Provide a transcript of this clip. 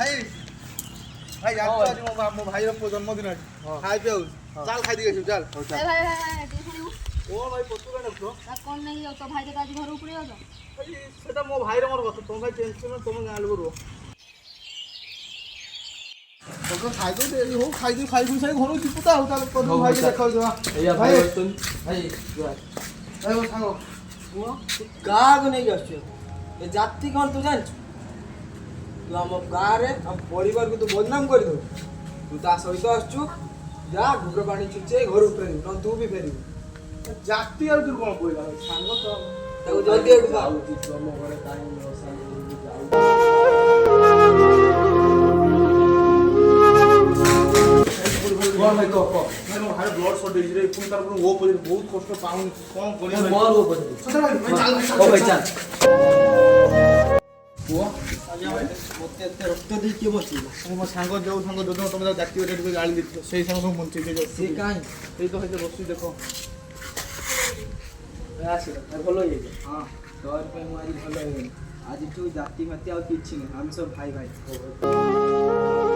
ଭାଇ ଭାଇ ଜାଣିଛୁ ଆଜି ମୋ ଭାଇର ପୁଅ ଜନ୍ମଦିନ ଅଛି ଖାଇ ପିଆଉ ଚାଲ ଖାଇ ଦେଇକି ଆସିବୁ ଚାଲ କଣ ଭାଇ ପଛକୁ ଡାକୁଛ କଣ ନେଇକି ଯାଉ ତୋ ଭାଇ ତ ଆଜି ଘରକୁ ପଳେଇ ଯାଉଛ ସେଟା ମୋ ଭାଇର ମୋର କଥା ତମ ଭାଇ ଟେନସନ ତମ ଗାଁ ଲୋକ ରୁହ ଖାଇଦଉ ଡେରି ହଉ ଖାଇଦଉ ଖାଇବୁ ସାଇ ଘରକୁ ଯିବୁ ତ ଆଉ ତାହେଲେ ଭାଇ ଦେଖାଉଥିବା ଭାଇ ମୋ ସାଙ୍ଗ କାହାକୁ ନେଇକି ଆସୁଛୁ ଏ ଜାତି କ'ଣ ତୁ ଜାଣିଛୁ ତୁ ଆମ ଗାଁରେ ଆମ ପରିବାରକୁ ତୁ ବଦନାମ କରିଦେବୁ ତୁ ତା ସହିତ ଆସୁଛୁ ଯା ଘୁର ପାଣି ଛୁଚେ ଘରକୁ ଫେରିବୁ ନହେଲେ ତୁ ବି ଫେରିବୁ ଜାତି ଆଉ ତୁ କ'ଣ କହିଲା ସାଙ୍ଗ ତ ତାକୁ ଜଲ୍ଦି ଏଠୁ ଯାଉଛି ତମ ଘରେ କାହିଁ କଣ ଭାଇ କହ ଭାଇ ମୋ ଭାଇ ବ୍ଲଡ ସର୍ଟ ହେଇଛି ରେ ପୁଣି ତାର ପୁଣି ଓ ପୋଜିଟିଭ ବହୁତ କଷ୍ଟ ପାଉନି କଣ କରିବା ମୋର ଓ ପୋଜିଟିଭ ସତରେ ଭାଇ ଚାଲ ଭାଇ ଚାଲ ପୁଅ ମୋତେ ଏତେ ରକ୍ତ ଦେଇ କିଏ ବସିବ ମୋ ସାଙ୍ଗ ଯୋଉ ସାଙ୍ଗ ଯୋଉ ତମେ ତାକୁ ଜାତୀୟ ଟିକେ ଗାଳି ଦେଇଥିଲ ସେଇ ସାଙ୍ଗ ସବୁ ବଞ୍ଚେଇ ଦେଇ ସେ କାହିଁ ସେଇ ତ ଭାଇ ବସି ଦେଖ ଆସିବ ଭଲ ହେଇଯାଇଛି ହଁ ତୋର ପାଇଁ ମୁଁ ଆଜି ଭଲ ହେଇଗଲି ଆଜିଠୁ ଜାତି ମାତି ଆଉ କିଛି ନାହିଁ ଆମେ ସବୁ ଭାଇ ଭାଇ